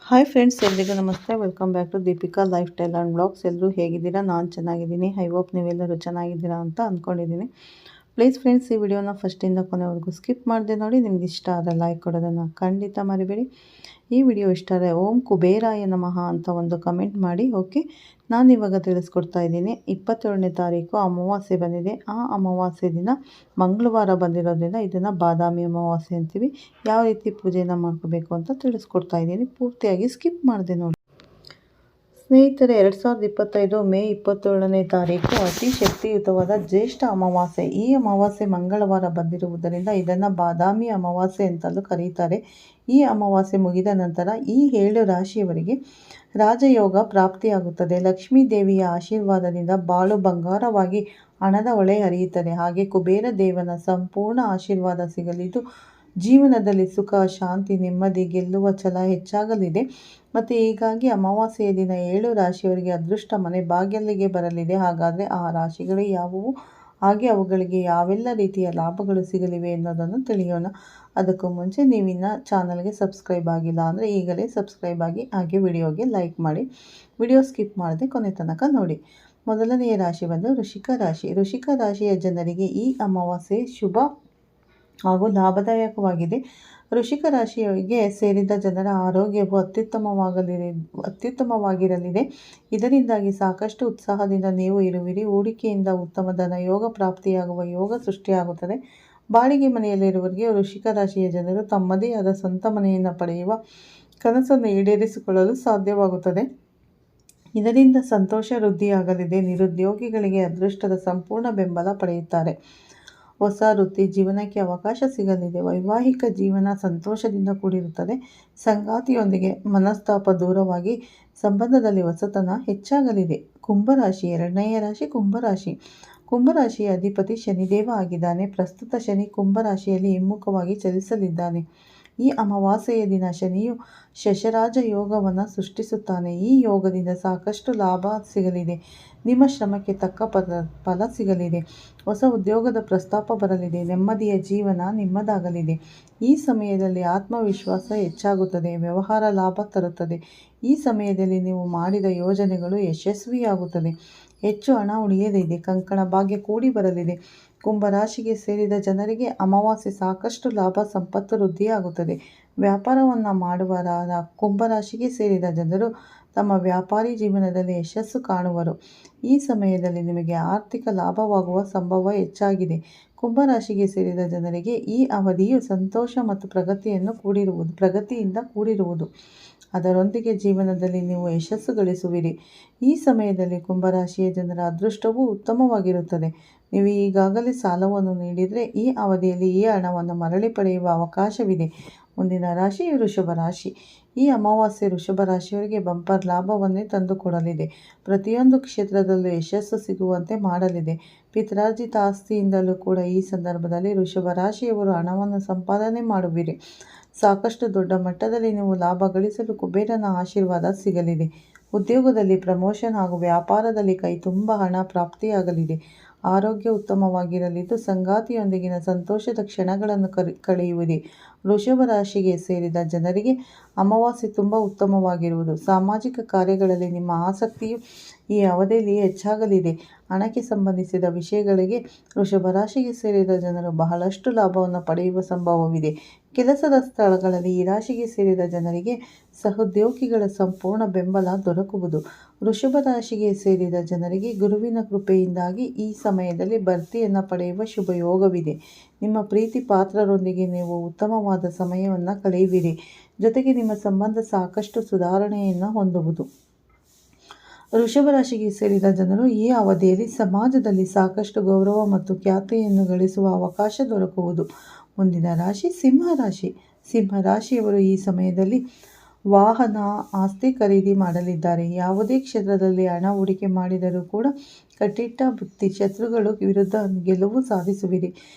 Hi friends, ಎಲ್ರಿಗೂ ನಮಸ್ತೆ. Welcome back to Deepika lifestyle and blogs. ಎಲ್ಲರೂ ಹೇಗಿದ್ದೀರಾ? ನಾನು ಚೆನ್ನಾಗಿದ್ದೀನಿ. ಐ ಹೋಪ್ ನೀವೆಲ್ಲರೂ ಚೆನ್ನಾಗಿದ್ದೀರಾ ಅಂತ ಅಂದ್ಕೊಂಡಿದ್ದೀನಿ. ಪ್ಲೀಸ್ ಫ್ರೆಂಡ್ಸ್, ಈ ವಿಡಿಯೋನ ಫಸ್ಟಿಂದ ಕೊನೆವರೆಗೂ ಸ್ಕಿಪ್ ಮಾಡದೆ ನೋಡಿ. ನಿಮ್ಗೆ ಇಷ್ಟ ಆದರೆ ಲೈಕ್ ಕೊಡೋದನ್ನು ಖಂಡಿತ ಮರಿಬೇಡಿ. ಈ ವಿಡಿಯೋ ಇಷ್ಟ ಆದರೆ ಓಂ ಕುಬೇರಾಯ ನಮಃ ಅಂತ ಒಂದು ಕಮೆಂಟ್ ಮಾಡಿ. ಓಕೆ, ನಾನು ಇವಾಗ ತಿಳಿಸ್ಕೊಡ್ತಾ ಇದ್ದೀನಿ. 27ನೇ ತಾರೀಕು ಅಮಾವಾಸ್ಯೆ ಬಂದಿದೆ. ಆ ಅಮಾವಾಸ್ಯೆ ದಿನ ಮಂಗಳವಾರ ಬಂದಿರೋದ್ರಿಂದ ಇದನ್ನು ಬಾದಾಮಿ ಅಮಾವಾಸ್ಯೆ ಅಂತೀವಿ. ಯಾವ ರೀತಿ ಪೂಜೆನ ಮಾಡ್ಕೋಬೇಕು ಅಂತ ತಿಳಿಸ್ಕೊಡ್ತಾ ಇದ್ದೀನಿ. ಪೂರ್ತಿಯಾಗಿ ಸ್ಕಿಪ್ ಮಾಡಿದೆ ನೋಡಿ. ಸ್ನೇಹಿತರೆ, 2025 ಮೇ 27ನೇ ತಾರೀಕು ಅತಿ ಶಕ್ತಿಯುತವಾದ ಜ್ಯೇಷ್ಠ ಅಮಾವಾಸ್ಯೆ. ಈ ಅಮಾವಾಸ್ಯೆ ಮಂಗಳವಾರ ಬಂದಿರುವುದರಿಂದ ಇದನ್ನು ಬಾದಾಮಿ ಅಮಾವಾಸ್ಯೆ ಅಂತಲೂ ಕರೀತಾರೆ. ಈ ಅಮಾವಾಸ್ಯೆ ಮುಗಿದ ನಂತರ ಈ 7 ರಾಶಿಯವರಿಗೆ ರಾಜಯೋಗ ಪ್ರಾಪ್ತಿಯಾಗುತ್ತದೆ. ಲಕ್ಷ್ಮೀ ದೇವಿಯ ಆಶೀರ್ವಾದದಿಂದ ಬಾಳು ಬಂಗಾರವಾಗಿ ಹಣದ ಹೊಳೆ ಹರಿಯುತ್ತದೆ. ಹಾಗೆ ಕುಬೇರ ದೇವನ ಸಂಪೂರ್ಣ ಆಶೀರ್ವಾದ ಸಿಗಲಿದ್ದು ಜೀವನದಲ್ಲಿ ಸುಖ, ಶಾಂತಿ, ನೆಮ್ಮದಿ ಗೆಲ್ಲುವ ಛಲ ಹೆಚ್ಚಾಗಲಿದೆ. ಮತ್ತು ಹೀಗಾಗಿ ಅಮಾವಾಸ್ಯೆಯ ದಿನ 7 ರಾಶಿಯವರಿಗೆ ಅದೃಷ್ಟ ಮನೆ ಬಾಗಿಲಿಗೆ ಬರಲಿದೆ. ಹಾಗಾದರೆ ಆ ರಾಶಿಗಳು ಯಾವುವು, ಹಾಗೆ ಅವುಗಳಿಗೆ ಯಾವೆಲ್ಲ ರೀತಿಯ ಲಾಭಗಳು ಸಿಗಲಿವೆ ಎನ್ನುವುದನ್ನು ತಿಳಿಯೋಣ. ಅದಕ್ಕೂ ಮುಂಚೆ ನೀವಿನ್ನು ಚಾನಲ್ಗೆ ಸಬ್ಸ್ಕ್ರೈಬ್ ಆಗಿಲ್ಲ ಅಂದರೆ ಈಗಲೇ ಸಬ್ಸ್ಕ್ರೈಬ್ ಆಗಿ, ಹಾಗೆ ವಿಡಿಯೋಗೆ ಲೈಕ್ ಮಾಡಿ. ವಿಡಿಯೋ ಸ್ಕಿಪ್ ಮಾಡದೆ ಕೊನೆ ತನಕ ನೋಡಿ. ಮೊದಲನೆಯ ರಾಶಿ ಬಂದು ವೃಶ್ಚಿಕ ರಾಶಿ. ವೃಶ್ಚಿಕ ರಾಶಿಯ ಜನರಿಗೆ ಈ ಅಮಾವಾಸ್ಯೆ ಶುಭ ಹಾಗೂ ಲಾಭದಾಯಕವಾಗಿದೆ. ವೃಶ್ಚಿಕ ರಾಶಿಯವರಿಗೆ ಸೇರಿದ ಜನರ ಆರೋಗ್ಯವು ಅತ್ಯುತ್ತಮವಾಗಿರಲಿದೆ. ಇದರಿಂದಾಗಿ ಸಾಕಷ್ಟು ಉತ್ಸಾಹದಿಂದ ನೀವು ಇರುವಿರಿ. ಹೂಡಿಕೆಯಿಂದ ಉತ್ತಮ ಧನ ಯೋಗ ಪ್ರಾಪ್ತಿಯಾಗುವ ಯೋಗ ಸೃಷ್ಟಿಯಾಗುತ್ತದೆ. ಬಾಡಿಗೆ ಮನೆಯಲ್ಲಿರುವವರಿಗೆ ವೃಶ್ಚಿಕ ರಾಶಿಯ ಜನರು ತಮ್ಮದೇ ಆದ ಸ್ವಂತ ಮನೆಯನ್ನು ಪಡೆಯುವ ಕನಸನ್ನು ಈಡೇರಿಸಿಕೊಳ್ಳಲು ಸಾಧ್ಯವಾಗುತ್ತದೆ. ಇದರಿಂದ ಸಂತೋಷ ವೃದ್ಧಿಯಾಗಲಿದೆ. ನಿರುದ್ಯೋಗಿಗಳಿಗೆ ಅದೃಷ್ಟದ ಸಂಪೂರ್ಣ ಬೆಂಬಲ ಪಡೆಯುತ್ತಾರೆ. ಹೊಸ ವೃತ್ತಿ ಜೀವನಕ್ಕೆ ಅವಕಾಶ ಸಿಗಲಿದೆ. ವೈವಾಹಿಕ ಜೀವನ ಸಂತೋಷದಿಂದ ಕೂಡಿರುತ್ತದೆ. ಸಂಗಾತಿಯೊಂದಿಗೆ ಮನಸ್ತಾಪ ದೂರವಾಗಿ ಸಂಬಂಧದಲ್ಲಿ ಹೊಸತನ ಹೆಚ್ಚಾಗಲಿದೆ. ಕುಂಭರಾಶಿ. ಎರಡನೆಯ ರಾಶಿ ಕುಂಭರಾಶಿ. ಕುಂಭರಾಶಿಯ ಅಧಿಪತಿ ಶನಿದೇವ ಆಗಿದ್ದಾನೆ. ಪ್ರಸ್ತುತ ಶನಿ ಕುಂಭರಾಶಿಯಲ್ಲಿ ಹಿಮ್ಮುಖವಾಗಿ ಚಲಿಸಲಿದ್ದಾನೆ. ಈ ಅಮಾವಾಸ್ಯೆಯ ದಿನ ಶನಿಯು ಶಶರಾಜ ಯೋಗವನ್ನು ಸೃಷ್ಟಿಸುತ್ತಾನೆ. ಈ ಯೋಗದಿಂದ ಸಾಕಷ್ಟು ಲಾಭ ಸಿಗಲಿದೆ. ನಿಮ್ಮ ಶ್ರಮಕ್ಕೆ ತಕ್ಕ ಫಲ ಸಿಗಲಿದೆ. ಹೊಸ ಉದ್ಯೋಗದ ಪ್ರಸ್ತಾಪ ಬರಲಿದೆ. ನೆಮ್ಮದಿಯ ಜೀವನ ನಿಮ್ಮದಾಗಲಿದೆ. ಈ ಸಮಯದಲ್ಲಿ ಆತ್ಮವಿಶ್ವಾಸ ಹೆಚ್ಚಾಗುತ್ತದೆ. ವ್ಯವಹಾರ ಲಾಭ ತರುತ್ತದೆ. ಈ ಸಮಯದಲ್ಲಿ ನೀವು ಮಾಡಿದ ಯೋಜನೆಗಳು ಯಶಸ್ವಿಯಾಗುತ್ತದೆ. ಹೆಚ್ಚು ಹಣ ಉಳಿಯಲಿದೆ. ಕಂಕಣ ಭಾಗ್ಯ ಕೂಡಿ ಬರಲಿದೆ. ಕುಂಭರಾಶಿಗೆ ಸೇರಿದ ಜನರಿಗೆ ಅಮಾವಾಸ್ಯೆ ಸಾಕಷ್ಟು ಲಾಭ ಸಂಪತ್ತು ವೃದ್ಧಿಯಾಗುತ್ತದೆ. ವ್ಯಾಪಾರವನ್ನು ಮಾಡುವ ಕುಂಭರಾಶಿಗೆ ಸೇರಿದ ಜನರು ತಮ್ಮ ವ್ಯಾಪಾರಿ ಜೀವನದಲ್ಲಿ ಯಶಸ್ಸು ಕಾಣುವರು. ಈ ಸಮಯದಲ್ಲಿ ನಿಮಗೆ ಆರ್ಥಿಕ ಲಾಭವಾಗುವ ಸಂಭವ ಹೆಚ್ಚಾಗಿದೆ. ಕುಂಭರಾಶಿಗೆ ಸೇರಿದ ಜನರಿಗೆ ಈ ಅವಧಿಯು ಸಂತೋಷ ಮತ್ತು ಪ್ರಗತಿಯಿಂದ ಕೂಡಿರುವುದು. ಅದರೊಂದಿಗೆ ಜೀವನದಲ್ಲಿ ನೀವು ಯಶಸ್ಸು ಗಳಿಸುವಿರಿ. ಈ ಸಮಯದಲ್ಲಿ ಕುಂಭರಾಶಿಯ ಜನರ ಅದೃಷ್ಟವೂ ಉತ್ತಮವಾಗಿರುತ್ತದೆ. ನೀವು ಈಗಾಗಲೇ ಸಾಲವನ್ನು ನೀಡಿದರೆ ಈ ಅವಧಿಯಲ್ಲಿ ಈ ಹಣವನ್ನು ಮರಳಿ ಪಡೆಯುವ ಅವಕಾಶವಿದೆ. ಮುಂದಿನ ರಾಶಿ ವೃಷಭ ರಾಶಿ. ಈ ಅಮಾವಾಸ್ಯೆ ವೃಷಭ ರಾಶಿಯವರಿಗೆ ಬಂಪರ್ ಲಾಭವನ್ನೇ ತಂದುಕೊಡಲಿದೆ. ಪ್ರತಿಯೊಂದು ಕ್ಷೇತ್ರದಲ್ಲೂ ಯಶಸ್ಸು ಸಿಗುವಂತೆ ಮಾಡಲಿದೆ. ಪಿತ್ರಾರ್ಜಿತ ಆಸ್ತಿಯಿಂದಲೂ ಕೂಡ ಈ ಸಂದರ್ಭದಲ್ಲಿ ವೃಷಭ ರಾಶಿಯವರು ಹಣವನ್ನು ಸಂಪಾದನೆ ಮಾಡುವಿರಿ. ಸಾಕಷ್ಟು ದೊಡ್ಡ ಮಟ್ಟದಲ್ಲಿ ನೀವು ಲಾಭ ಗಳಿಸಲು ಕುಬೇರನ ಆಶೀರ್ವಾದ ಸಿಗಲಿದೆ. ಉದ್ಯೋಗದಲ್ಲಿ ಪ್ರಮೋಷನ್ ಹಾಗೂ ವ್ಯಾಪಾರದಲ್ಲಿ ಕೈ ತುಂಬ ಹಣ ಪ್ರಾಪ್ತಿಯಾಗಲಿದೆ. ಆರೋಗ್ಯ ಉತ್ತಮವಾಗಿರಲಿದ್ದು ಸಂಗಾತಿಯೊಂದಿಗಿನ ಸಂತೋಷದ ಕ್ಷಣಗಳನ್ನು ಕಳೆಯುವಿರಿ. ವೃಷಭ ರಾಶಿಗೆ ಸೇರಿದ ಜನರಿಗೆ ಅಮಾವಾಸ್ಯೆ ತುಂಬ ಉತ್ತಮವಾಗಿರುವುದು. ಸಾಮಾಜಿಕ ಕಾರ್ಯಗಳಲ್ಲಿ ನಿಮ್ಮ ಆಸಕ್ತಿಯು ಈ ಅವಧಿಯಲ್ಲಿ ಹೆಚ್ಚಾಗಲಿದೆ. ಹಣಕ್ಕೆ ಸಂಬಂಧಿಸಿದ ವಿಷಯಗಳಿಗೆ ವೃಷಭ ರಾಶಿಗೆ ಸೇರಿದ ಜನರು ಬಹಳಷ್ಟು ಲಾಭವನ್ನು ಪಡೆಯುವ ಸಂಭವವಿದೆ. ಕೆಲಸದ ಸ್ಥಳಗಳಲ್ಲಿ ಈ ರಾಶಿಗೆ ಸೇರಿದ ಜನರಿಗೆ ಸಹೋದ್ಯೋಗಿಗಳ ಸಂಪೂರ್ಣ ಬೆಂಬಲ ದೊರಕುವುದು. ವೃಷಭ ರಾಶಿಗೆ ಸೇರಿದ ಜನರಿಗೆ ಗುರುವಿನ ಕೃಪೆಯಿಂದಾಗಿ ಈ ಸಮಯದಲ್ಲಿ ಬಡ್ತಿಯನ್ನು ಪಡೆಯುವ ಶುಭ ಯೋಗವಿದೆ. ನಿಮ್ಮ ಪ್ರೀತಿ ಪಾತ್ರರೊಂದಿಗೆ ನೀವು ಉತ್ತಮವಾದ ಸಮಯವನ್ನು ಕಳೆಯುವಿರಿ. ಜೊತೆಗೆ ನಿಮ್ಮ ಸಂಬಂಧ ಸಾಕಷ್ಟು ಸುಧಾರಣೆಯನ್ನು ಹೊಂದುವುದು. ವೃಷಭ ರಾಶಿಗೆ ಸೇರಿದ ಜನರು ಈ ಅವಧಿಯಲ್ಲಿ ಸಮಾಜದಲ್ಲಿ ಸಾಕಷ್ಟು ಗೌರವ ಮತ್ತು ಖ್ಯಾತಿಯನ್ನು ಗಳಿಸುವ ಅವಕಾಶ ದೊರಕುವುದು. ಮುಂದಿನ ರಾಶಿ ಸಿಂಹರಾಶಿ. ಸಿಂಹರಾಶಿಯವರು ಈ ಸಮಯದಲ್ಲಿ ವಾಹನ, ಆಸ್ತಿ ಖರೀದಿ ಮಾಡಲಿದ್ದಾರೆ. ಯಾವುದೇ ಕ್ಷೇತ್ರದಲ್ಲಿ ಹಣ ಹೂಡಿಕೆ ಮಾಡಿದರೂ ಕೂಡ ಕಟ್ಟಿಟ್ಟ ಬುತ್ತಿ ಶತ್ರುಗಳು ವಿರುದ್ಧ ಗೆಲುವು ಸಾಧಿಸುವಿರಿ.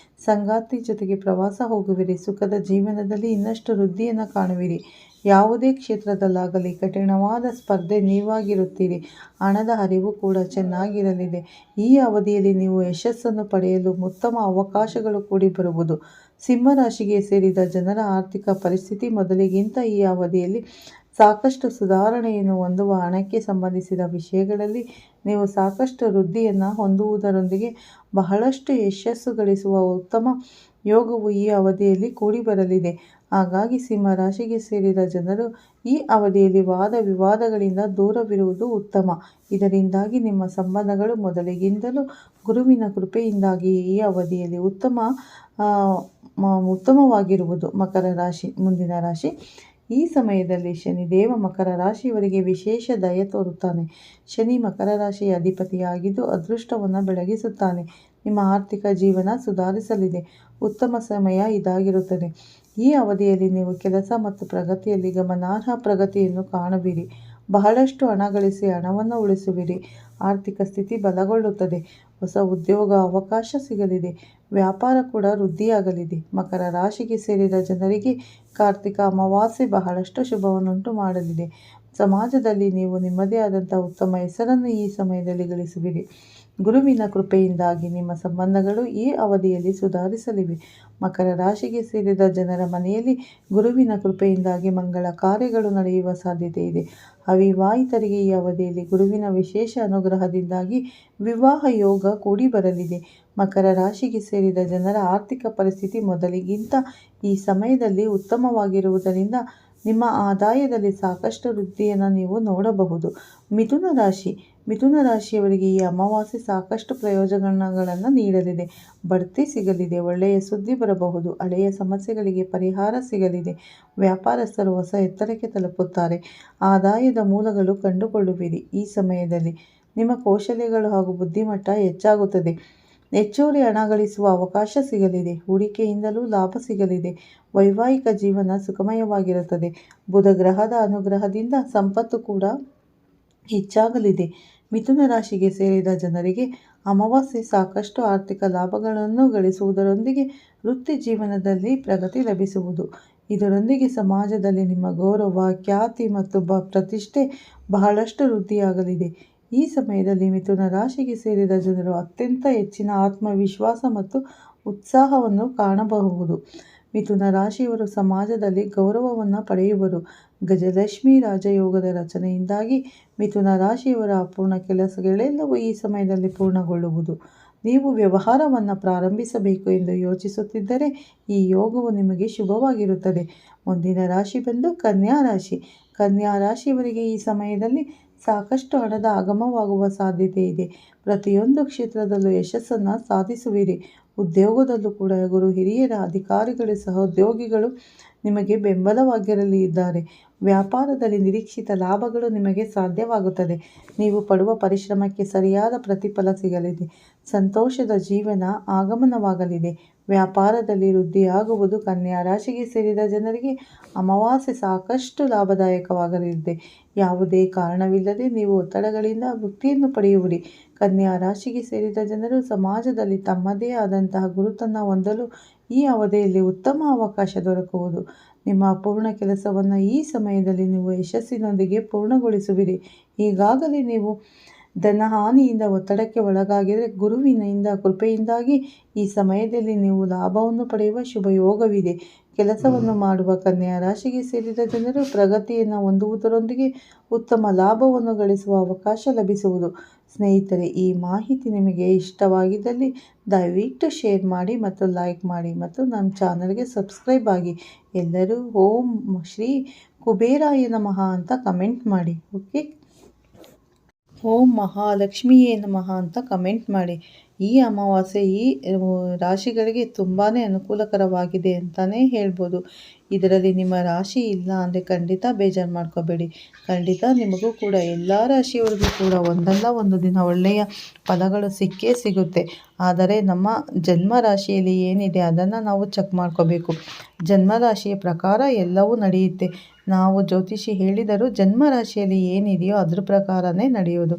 ಸಂಗಾತಿ ಜೊತೆಗೆ ಪ್ರವಾಸ ಹೋಗುವಿರಿ. ಸುಖದ ಜೀವನದಲ್ಲಿ ಇನ್ನಷ್ಟು ವೃದ್ಧಿಯನ್ನು ಕಾಣುವಿರಿ. ಯಾವುದೇ ಕ್ಷೇತ್ರದಲ್ಲಾಗಲಿ ಕಠಿಣವಾದ ಸ್ಪರ್ಧೆ ನೀವಾಗಿರುತ್ತೀರಿ. ಹಣದ ಹರಿವು ಕೂಡ ಚೆನ್ನಾಗಿರಲಿದೆ. ಈ ಅವಧಿಯಲ್ಲಿ ನೀವು ಯಶಸ್ಸನ್ನು ಪಡೆಯಲು ಉತ್ತಮ ಅವಕಾಶಗಳು ಕೂಡಿ ಬರುವುದು. ಸಿಂಹರಾಶಿಗೆ ಸೇರಿದ ಜನರ ಆರ್ಥಿಕ ಪರಿಸ್ಥಿತಿ ಮೊದಲಿಗಿಂತ ಈ ಅವಧಿಯಲ್ಲಿ ಸಾಕಷ್ಟು ಸುಧಾರಣೆಯನ್ನು ಹೊಂದುವ ಹಣಕ್ಕೆ ಸಂಬಂಧಿಸಿದ ವಿಷಯಗಳಲ್ಲಿ ನೀವು ಸಾಕಷ್ಟು ವೃದ್ಧಿಯನ್ನು ಹೊಂದುವುದರೊಂದಿಗೆ ಬಹಳಷ್ಟು ಯಶಸ್ಸು ಗಳಿಸುವ ಉತ್ತಮ ಯೋಗವು ಈ ಅವಧಿಯಲ್ಲಿ ಕೂಡಿ ಬರಲಿದೆ. ಹಾಗಾಗಿ ಸಿಂಹ ರಾಶಿಗೆ ಸೇರಿದ ಜನರು ಈ ಅವಧಿಯಲ್ಲಿ ವಾದ ವಿವಾದಗಳಿಂದ ದೂರವಿರುವುದು ಉತ್ತಮ. ಇದರಿಂದಾಗಿ ನಿಮ್ಮ ಸಂಬಂಧಗಳು ಮೊದಲಿಗಿಂತಲೂ ಗುರುವಿನ ಕೃಪೆಯಿಂದಾಗಿ ಈ ಅವಧಿಯಲ್ಲಿ ಉತ್ತಮವಾಗಿರುವುದು. ಮಕರ ರಾಶಿ. ಮುಂದಿನ ರಾಶಿ. ಈ ಸಮಯದಲ್ಲಿ ಶನಿದೇವ ಮಕರ ರಾಶಿಯವರಿಗೆ ವಿಶೇಷ ದಯ ತೋರುತ್ತಾನೆ. ಶನಿ ಮಕರ ರಾಶಿಯ ಅಧಿಪತಿಯಾಗಿದ್ದು ಅದೃಷ್ಟವನ್ನು ಬೆಳಗಿಸುತ್ತಾನೆ. ನಿಮ್ಮ ಆರ್ಥಿಕ ಜೀವನ ಸುಧಾರಿಸಲಿದೆ. ಉತ್ತಮ ಸಮಯ ಇದಾಗಿರುತ್ತದೆ. ಈ ಅವಧಿಯಲ್ಲಿ ನೀವು ಕೆಲಸ ಮತ್ತು ಪ್ರಗತಿಯಲ್ಲಿ ಗಮನಾರ್ಹ ಪ್ರಗತಿಯನ್ನು ಕಾಣುವಿರಿ. ಬಹಳಷ್ಟು ಹಣ ಗಳಿಸಿ ಹಣವನ್ನು ಉಳಿಸುವಿರಿ. ಆರ್ಥಿಕ ಸ್ಥಿತಿ ಬಲಗೊಳ್ಳುತ್ತದೆ. ಹೊಸ ಉದ್ಯೋಗ ಅವಕಾಶ ಸಿಗಲಿದೆ. ವ್ಯಾಪಾರ ಕೂಡ ವೃದ್ಧಿಯಾಗಲಿದೆ. ಮಕರ ರಾಶಿಗೆ ಸೇರಿದ ಜನರಿಗೆ ಕಾರ್ತಿಕ ಅಮಾವಾಸ್ಯೆ ಬಹಳಷ್ಟು ಶುಭವನ್ನುಂಟು ಮಾಡಲಿದೆ. ಸಮಾಜದಲ್ಲಿ ನೀವು ನಿಮ್ಮದೇ ಆದಂಥ ಉತ್ತಮ ಹೆಸರನ್ನು ಈ ಸಮಯದಲ್ಲಿ ಗಳಿಸುವಿರಿ. ಗುರುವಿನ ಕೃಪೆಯಿಂದಾಗಿ ನಿಮ್ಮ ಸಂಬಂಧಗಳು ಈ ಅವಧಿಯಲ್ಲಿ ಸುಧಾರಿಸಲಿವೆ. ಮಕರ ರಾಶಿಗೆ ಸೇರಿದ ಜನರ ಮನೆಯಲ್ಲಿ ಗುರುವಿನ ಕೃಪೆಯಿಂದಾಗಿ ಮಂಗಳ ಕಾರ್ಯಗಳು ನಡೆಯುವ ಸಾಧ್ಯತೆ ಇದೆ. ಅವಿವಾಹಿತರಿಗೆ ಈ ಅವಧಿಯಲ್ಲಿ ಗುರುವಿನ ವಿಶೇಷ ಅನುಗ್ರಹದಿಂದಾಗಿ ವಿವಾಹ ಯೋಗ ಕೂಡಿ ಬರಲಿದೆ. ಮಕರ ರಾಶಿಗೆ ಸೇರಿದ ಜನರ ಆರ್ಥಿಕ ಪರಿಸ್ಥಿತಿ ಮೊದಲಿಗಿಂತ ಈ ಸಮಯದಲ್ಲಿ ಉತ್ತಮವಾಗಿರುವುದರಿಂದ ನಿಮ್ಮ ಆದಾಯದಲ್ಲಿ ಸಾಕಷ್ಟು ವೃದ್ಧಿಯನ್ನು ನೀವು ನೋಡಬಹುದು. ಮಿಥುನ ರಾಶಿ. ಮಿಥುನ ರಾಶಿಯವರಿಗೆ ಈ ಅಮಾವಾಸ್ಯೆ ಸಾಕಷ್ಟು ಪ್ರಯೋಜನಗಳನ್ನು ನೀಡಲಿದೆ. ಬಡ್ತಿ ಸಿಗಲಿದೆ. ಒಳ್ಳೆಯ ಸುದ್ದಿ ಬರಬಹುದು. ಹಳೆಯ ಸಮಸ್ಯೆಗಳಿಗೆ ಪರಿಹಾರ ಸಿಗಲಿದೆ. ವ್ಯಾಪಾರಸ್ಥರು ಹೊಸ ಎತ್ತರಕ್ಕೆ ತಲುಪುತ್ತಾರೆ. ಆದಾಯದ ಮೂಲಗಳು ಕಂಡುಕೊಳ್ಳುವಿರಿ. ಈ ಸಮಯದಲ್ಲಿ ನಿಮ್ಮ ಕೌಶಲ್ಯಗಳು ಹಾಗೂ ಬುದ್ಧಿಮಟ್ಟ ಹೆಚ್ಚಾಗುತ್ತದೆ. ಹೆಚ್ಚುವರಿ ಹಣ ಗಳಿಸುವ ಅವಕಾಶ ಸಿಗಲಿದೆ. ಹೂಡಿಕೆಯಿಂದಲೂ ಲಾಭ ಸಿಗಲಿದೆ. ವೈವಾಹಿಕ ಜೀವನ ಸುಖಮಯವಾಗಿರುತ್ತದೆ. ಬುಧ ಗ್ರಹದ ಅನುಗ್ರಹದಿಂದ ಸಂಪತ್ತು ಕೂಡ ಹೆಚ್ಚಾಗಲಿದೆ. ಮಿಥುನ ರಾಶಿಗೆ ಸೇರಿದ ಜನರಿಗೆ ಅಮಾವಾಸ್ಯೆ ಸಾಕಷ್ಟು ಆರ್ಥಿಕ ಲಾಭಗಳನ್ನು ಗಳಿಸುವುದರೊಂದಿಗೆ ವೃತ್ತಿ ಜೀವನದಲ್ಲಿ ಪ್ರಗತಿ ಲಭಿಸುವುದು. ಇದರೊಂದಿಗೆ ಸಮಾಜದಲ್ಲಿ ನಿಮ್ಮ ಗೌರವ, ಖ್ಯಾತಿ ಮತ್ತು ಪ್ರತಿಷ್ಠೆ ಬಹಳಷ್ಟು ವೃದ್ಧಿಯಾಗಲಿದೆ. ಈ ಸಮಯದಲ್ಲಿ ಮಿಥುನ ರಾಶಿಗೆ ಸೇರಿದ ಜನರು ಅತ್ಯಂತ ಹೆಚ್ಚಿನ ಆತ್ಮವಿಶ್ವಾಸ ಮತ್ತು ಉತ್ಸಾಹವನ್ನು ಕಾಣಬಹುದು. ಮಿಥುನ ರಾಶಿಯವರು ಸಮಾಜದಲ್ಲಿ ಗೌರವವನ್ನು ಪಡೆಯುವರು. ಗಜಲಕ್ಷ್ಮಿ ರಾಜಯೋಗದ ರಚನೆಯಿಂದಾಗಿ ಮಿಥುನ ರಾಶಿಯವರ ಅಪೂರ್ಣ ಕೆಲಸಗಳೆಲ್ಲವೂ ಈ ಸಮಯದಲ್ಲಿ ಪೂರ್ಣಗೊಳ್ಳುವುದು. ನೀವು ವ್ಯವಹಾರವನ್ನು ಪ್ರಾರಂಭಿಸಬೇಕು ಎಂದು ಯೋಚಿಸುತ್ತಿದ್ದರೆ ಈ ಯೋಗವು ನಿಮಗೆ ಶುಭವಾಗಿರುತ್ತದೆ. ಮುಂದಿನ ರಾಶಿ ಬಂದು ಕನ್ಯಾ ರಾಶಿ. ಕನ್ಯಾ ರಾಶಿಯವರಿಗೆ ಈ ಸಮಯದಲ್ಲಿ ಸಾಕಷ್ಟು ಹಣದ ಆಗಮವಾಗುವ ಸಾಧ್ಯತೆ ಇದೆ. ಪ್ರತಿಯೊಂದು ಕ್ಷೇತ್ರದಲ್ಲೂ ಯಶಸ್ಸನ್ನು ಸಾಧಿಸುವಿರಿ. ಉದ್ಯೋಗದಲ್ಲೂ ಕೂಡ ಗುರು ಹಿರಿಯರ ಅಧಿಕಾರಿಗಳು ಸಹೋದ್ಯೋಗಿಗಳು ನಿಮಗೆ ಬೆಂಬಲವಾಗಿರಲಿ ಇದ್ದಾರೆ. ವ್ಯಾಪಾರದಲ್ಲಿ ನಿರೀಕ್ಷಿತ ಲಾಭಗಳು ನಿಮಗೆ ಸಾಧ್ಯವಾಗುತ್ತದೆ. ನೀವು ಪಡುವ ಪರಿಶ್ರಮಕ್ಕೆ ಸರಿಯಾದ ಪ್ರತಿಫಲ ಸಿಗಲಿದೆ. ಸಂತೋಷದ ಜೀವನ ಆಗಮನವಾಗಲಿದೆ. ವ್ಯಾಪಾರದಲ್ಲಿ ವೃದ್ಧಿಯಾಗುವುದು. ಕನ್ಯಾ ರಾಶಿಗೆ ಸೇರಿದ ಜನರಿಗೆ ಅಮಾವಾಸ್ಯೆ ಸಾಕಷ್ಟು ಲಾಭದಾಯಕವಾಗಲಿದೆ. ಯಾವುದೇ ಕಾರಣವಿಲ್ಲದೆ ನೀವು ಒತ್ತಡಗಳಿಂದ ಮುಕ್ತಿಯನ್ನು ಪಡೆಯುವಿರಿ. ಕನ್ಯಾ ರಾಶಿಗೆ ಸೇರಿದ ಜನರು ಸಮಾಜದಲ್ಲಿ ತಮ್ಮದೇ ಆದಂತಹ ಗುರುತನ್ನು ಹೊಂದಲು ಈ ಅವಧಿಯಲ್ಲಿ ಉತ್ತಮ ಅವಕಾಶ ದೊರಕುವುದು. ನಿಮ್ಮ ಅಪೂರ್ಣ ಕೆಲಸವನ್ನು ಈ ಸಮಯದಲ್ಲಿ ನೀವು ಯಶಸ್ಸಿನೊಂದಿಗೆ ಪೂರ್ಣಗೊಳಿಸುವಿರಿ. ಈಗಾಗಲೇ ನೀವು ಧನಹಾನಿಯಿಂದ ಒತ್ತಡಕ್ಕೆ ಒಳಗಾಗಿದರೆ ಗುರುವಿನಿಂದ ಕೃಪೆಯಿಂದಾಗಿ ಈ ಸಮಯದಲ್ಲಿ ನೀವು ಲಾಭವನ್ನು ಪಡೆಯುವ ಶುಭ ಯೋಗವಿದೆ. ಕೆಲಸವನ್ನು ಮಾಡುವ ಕನ್ಯಾ ರಾಶಿಗೆ ಸೇರಿದ ಜನರು ಪ್ರಗತಿಯನ್ನು ಹೊಂದುವುದರೊಂದಿಗೆ ಉತ್ತಮ ಲಾಭವನ್ನು ಗಳಿಸುವ ಅವಕಾಶ ಲಭಿಸುವುದು. ಸ್ನೇಹಿತರೆ, ಈ ಮಾಹಿತಿ ನಿಮಗೆ ಇಷ್ಟವಾಗಿದ್ದಲ್ಲಿ ದಯವಿಟ್ಟು ಶೇರ್ ಮಾಡಿ ಮತ್ತು ಲೈಕ್ ಮಾಡಿ ಮತ್ತು ನಮ್ಮ ಚಾನಲ್ಗೆ ಸಬ್ಸ್ಕ್ರೈಬ್ ಆಗಿ. ಎಲ್ಲರೂ ಓಂ ಶ್ರೀ ಕುಬೇರಾಯ ನಮಃ ಅಂತ ಕಮೆಂಟ್ ಮಾಡಿ. ಓಕೆ. ಓಂ ಮಹಾಲಕ್ಷ್ಮಿಯೇ ನಮಃ ಅಂತ ಕಮೆಂಟ್ ಮಾಡಿ. ಈ ಅಮಾವಾಸ್ಯೆ ಈ ರಾಶಿಗಳಿಗೆ ತುಂಬಾ ಅನುಕೂಲಕರವಾಗಿದೆ ಅಂತಲೇ ಹೇಳ್ಬೋದು. ಇದರಲ್ಲಿ ನಿಮ್ಮ ರಾಶಿ ಇಲ್ಲ ಅಂದರೆ ಖಂಡಿತ ಬೇಜಾರು ಮಾಡ್ಕೋಬೇಡಿ. ಖಂಡಿತ ನಿಮಗೂ ಕೂಡ ಎಲ್ಲ ರಾಶಿಯವರಿಗೂ ಕೂಡ ಒಂದಲ್ಲ ಒಂದು ದಿನ ಒಳ್ಳೆಯ ಫಲಗಳು ಸಿಕ್ಕೇ ಸಿಗುತ್ತೆ. ಆದರೆ ನಮ್ಮ ಜನ್ಮ ರಾಶಿಯಲ್ಲಿ ಏನಿದೆ ಅದನ್ನು ನಾವು ಚೆಕ್ ಮಾಡ್ಕೋಬೇಕು. ಜನ್ಮ ರಾಶಿಯ ಪ್ರಕಾರ ಎಲ್ಲವೂ ನಡೆಯುತ್ತೆ. ನಾವು ಜ್ಯೋತಿಷಿ ಹೇಳಿದರೂ ಜನ್ಮ ರಾಶಿಯಲ್ಲಿ ಏನಿದೆಯೋ ಅದ್ರ ಪ್ರಕಾರನೇ ನಡೆಯೋದು.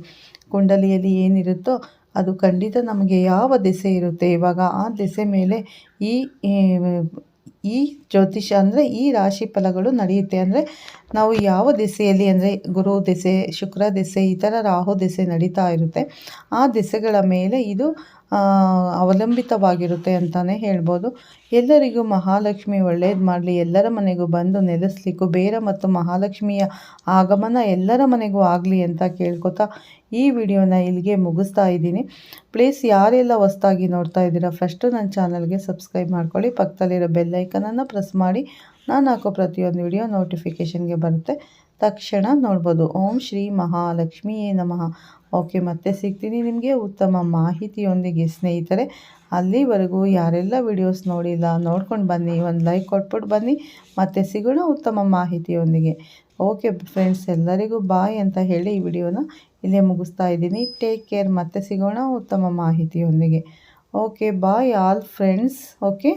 ಕುಂಡಲಿಯಲ್ಲಿ ಏನಿರುತ್ತೋ ಅದು ಖಂಡಿತ ನಮಗೆ ಯಾವ ದೆಸೆ ಇರುತ್ತೆ ಇವಾಗ ಆ ದೆಸೆ ಮೇಲೆ ಈ ಜ್ಯೋತಿಷ ಅಂದರೆ ಈ ರಾಶಿ ಫಲಗಳು ನಡೆಯುತ್ತೆ. ಅಂದರೆ ನಾವು ಯಾವ ದೆಸೆಯಲ್ಲಿ ಅಂದರೆ ಗುರು ದೆಸೆ, ಶುಕ್ರ ದೆಸೆ, ಈ ಥರ ರಾಹು ದೆಸೆ ನಡೀತಾ ಇರುತ್ತೆ. ಆ ದೆಸೆಗಳ ಮೇಲೆ ಇದು ಅವಲಂಬಿತವಾಗಿರುತ್ತೆ ಅಂತಲೇ ಹೇಳ್ಬೋದು. ಎಲ್ಲರಿಗೂ ಮಹಾಲಕ್ಷ್ಮಿ ಒಳ್ಳೇದು ಮಾಡಲಿ, ಎಲ್ಲರ ಮನೆಗೂ ಬಂದು ನೆಲೆಸಲಿ, ಕುಬೇರ ಮತ್ತು ಮಹಾಲಕ್ಷ್ಮಿಯ ಆಗಮನ ಎಲ್ಲರ ಮನೆಗೂ ಆಗಲಿ ಅಂತ ಕೇಳ್ಕೊತಾ ಈ ವಿಡಿಯೋನ ಇಲ್ಲಿಗೆ ಮುಗಿಸ್ತಾ ಇದ್ದೀನಿ. ಪ್ಲೀಸ್ ಯಾರೆಲ್ಲ ಹೊಸ್ದಾಗಿ ನೋಡ್ತಾ ಇದ್ದೀರಾ ಫಸ್ಟು ನನ್ನ ಚಾನಲ್ಗೆ ಸಬ್ಸ್ಕ್ರೈಬ್ ಮಾಡ್ಕೊಳ್ಳಿ, ಪಕ್ಕದಲ್ಲಿರೋ ಬೆಲ್ ಐಕನನ್ನು ಪ್ರೆಸ್ ಮಾಡಿ ನಾನು ಹಾಕೋ ಪ್ರತಿಯೊಂದು ವಿಡಿಯೋ ನೋಟಿಫಿಕೇಷನ್ಗೆ ಬರುತ್ತೆ, ತಕ್ಷಣ ನೋಡ್ಬೋದು. ಓಂ ಶ್ರೀ ಮಹಾಲಕ್ಷ್ಮಿಯೇ ನಮಃ. ಓಕೆ, ಮತ್ತೆ ಸಿಗ್ತೀನಿ ನಿಮಗೆ ಉತ್ತಮ ಮಾಹಿತಿಯೊಂದಿಗೆ ಸ್ನೇಹಿತರೆ. ಅಲ್ಲಿವರೆಗೂ ಯಾರೆಲ್ಲ ವಿಡಿಯೋಸ್ ನೋಡಿಲ್ಲ ನೋಡ್ಕೊಂಡು ಬನ್ನಿ, ಒಂದು ಲೈಕ್ ಕೊಟ್ಬಿಟ್ಟು ಬನ್ನಿ. ಮತ್ತೆ ಸಿಗೋಣ ಉತ್ತಮ ಮಾಹಿತಿಯೊಂದಿಗೆ. ಓಕೆ ಫ್ರೆಂಡ್ಸ್, ಎಲ್ಲರಿಗೂ ಬಾಯ್ ಅಂತ ಹೇಳಿ ಈ ವಿಡಿಯೋನ ಇಲ್ಲೇ ಮುಗಿಸ್ತಾ ಇದ್ದೀನಿ. ಟೇಕ್ ಕೇರ್, ಮತ್ತೆ ಸಿಗೋಣ ಉತ್ತಮ ಮಾಹಿತಿಯೊಂದಿಗೆ. Okay, bye all friends. Okay.